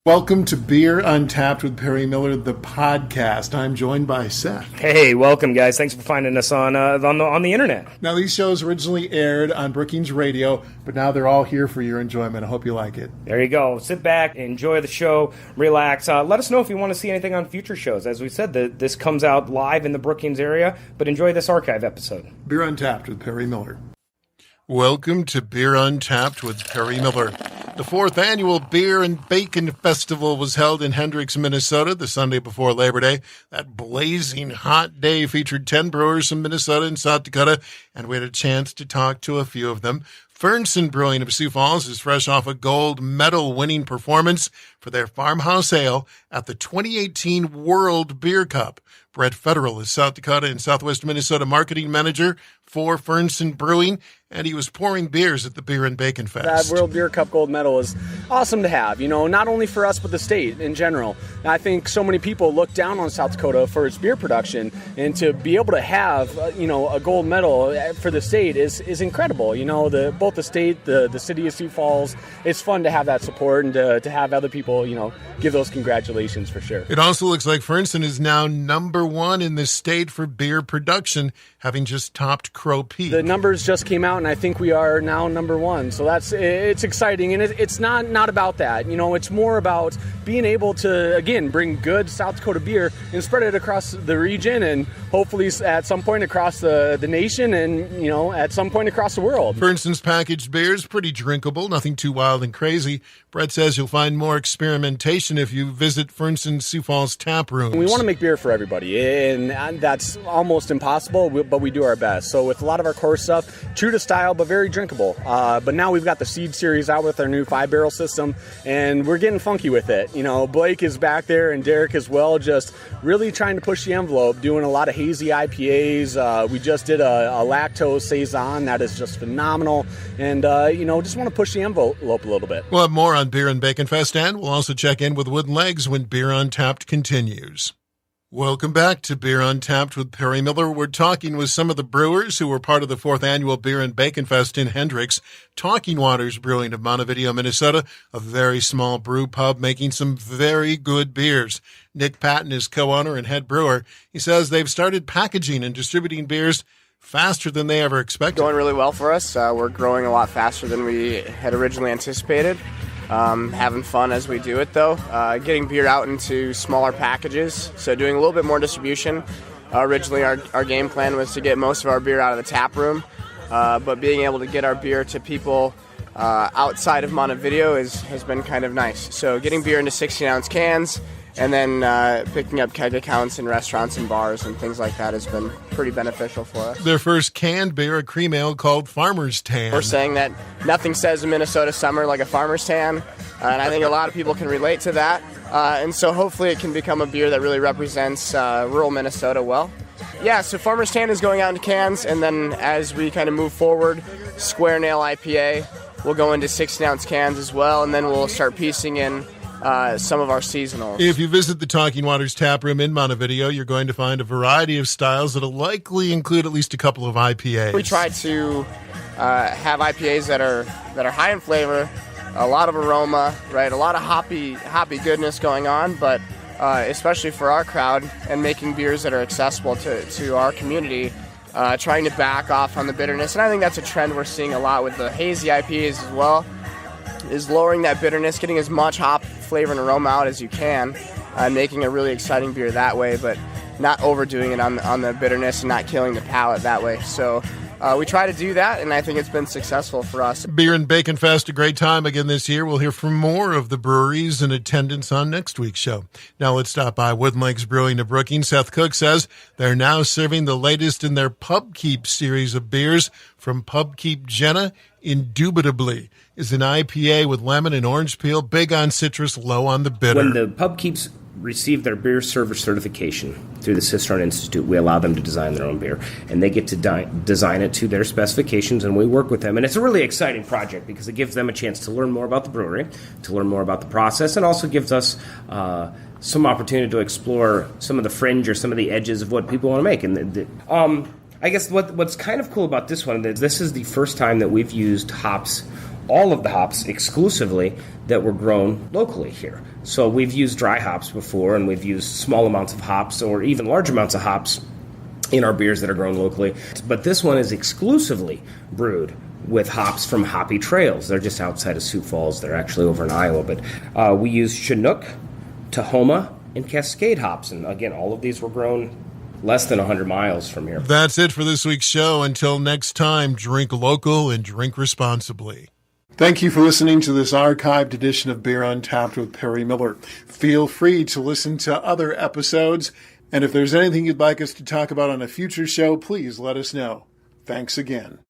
Welcome to Beer Untapped with Perry Miller, the podcast. I'm joined by Seth. Hey, welcome, guys. Thanks for finding us on the internet. Now, these shows originally aired on Brookings Radio, but now they're all here for your enjoyment. I hope you like it. There you go. Sit back, enjoy the show, relax. Let us know if you want to see anything on future shows. As we said, this comes out live in the Brookings area, but enjoy this archive episode. Beer Untapped with Perry Miller. Welcome to Beer Untapped with Perry Miller. The fourth annual Beer and Bacon Festival was held in Hendricks, Minnesota, the Sunday before Labor Day. That blazing hot day featured 10 brewers from Minnesota and South Dakota, and we had a chance to talk to a few of them. Fernson Brewing of Sioux Falls is fresh off a gold medal winning performance for their farmhouse ale at the 2018 World Beer Cup. Brett Federal is South Dakota and Southwest Minnesota marketing manager for Fernson Brewing, and he was pouring beers at the Beer and Bacon Fest. That World Beer Cup gold medal is awesome to have, not only for us, but the state in general. I think so many people look down on South Dakota for its beer production, and to be able to have, a gold medal for the state is incredible. Both the state, the city of Sioux Falls, it's fun to have that support and to have other people, give those congratulations for sure. It also looks like Fernson is now number one in the state for beer production, having just topped Crow Peak. The numbers just came out, and I think we are now number one. So it's exciting, and it's not about that. It's more about being able to, again, bring good South Dakota beer and spread it across the region, and hopefully at some point across the nation, and at some point across the world. Fernson's packaged beer is pretty drinkable, nothing too wild and crazy. Brett says you'll find more experimentation if you visit Fernson's Sioux Falls tap rooms. We want to make beer for everybody, and that's almost impossible, but we do our best. So with a lot of our core stuff, true to style, but very drinkable. But now we've got the Seed Series out with our new 5-barrel system, and we're getting funky with it. Blake is back there, and Derek as well, just really trying to push the envelope, doing a lot of hazy IPAs. We just did a lactose saison that is just phenomenal, and just want to push the envelope a little bit. We'll have more on Beer and Bacon Fest, and we'll also check in with Wooden Legs when Beer Untapped continues. Welcome back to Beer Untapped with Perry Miller. We're talking with some of the brewers who were part of the fourth annual Beer and Bacon Fest in Hendricks. Talking Waters Brewing of Montevideo, Minnesota, a very small brew pub making some very good beers. Nick Patton is co-owner and head brewer. He says they've started packaging and distributing beers faster than they ever expected. Going really well for us. We're growing a lot faster than we had originally anticipated. Having fun as we do it, though. Getting beer out into smaller packages, so doing a little bit more distribution. Originally, our game plan was to get most of our beer out of the tap room, but being able to get our beer to people outside of Montevideo has been kind of nice. So getting beer into 16-ounce cans, and then picking up keg accounts in restaurants and bars and things like that has been pretty beneficial for us. Their first canned beer, a cream ale called Farmer's Tan. We're saying that nothing says a Minnesota summer like a Farmer's Tan, and I think a lot of people can relate to that. And so hopefully it can become a beer that really represents rural Minnesota well. Yeah, so Farmer's Tan is going out into cans, and then as we kind of move forward, Square Nail IPA will go into 16-ounce cans as well, and then we'll start piecing in some of our seasonals. If you visit the Talking Waters tap room in Montevideo, you're going to find a variety of styles that'll likely include at least a couple of IPAs. We try to have IPAs that are high in flavor, a lot of aroma, right? A lot of hoppy goodness going on, but especially for our crowd and making beers that are accessible to our community, trying to back off on the bitterness. And I think that's a trend we're seeing a lot with the hazy IPAs as well, is lowering that bitterness, getting as much hop flavor and aroma out as you can, and making a really exciting beer that way, but not overdoing it on the bitterness and not killing the palate that way. So we try to do that, and I think it's been successful for us. Beer and Bacon Fest, a great time again this year. We'll hear from more of the breweries in attendance on next week's show. Now let's stop by Wooden Legs Brewing of Brookings. Seth Cook says they're now serving the latest in their Pub Keep series of beers from Pub Keep. Jenna, Indubitably, is an IPA with lemon and orange peel, big on citrus, low on the bitter. When the Pub Keeps receive their beer server certification through the Cicerone Institute, we allow them to design their own beer, and they get to design it to their specifications, and we work with them. And it's a really exciting project because it gives them a chance to learn more about the brewery, to learn more about the process, and also gives us some opportunity to explore some of the fringe or some of the edges of what people want to make. And I guess what's kind of cool about this one is this is the first time that we've used hops all of the hops exclusively that were grown locally here. So we've used dry hops before, and we've used small amounts of hops or even large amounts of hops in our beers that are grown locally. But this one is exclusively brewed with hops from Hoppy Trails. They're just outside of Sioux Falls. They're actually over in Iowa. But we use Chinook, Tahoma, and Cascade hops. And again, all of these were grown less than 100 miles from here. That's it for this week's show. Until next time, drink local and drink responsibly. Thank you for listening to this archived edition of Beer Untapped with Perry Miller. Feel free to listen to other episodes, and if there's anything you'd like us to talk about on a future show, please let us know. Thanks again.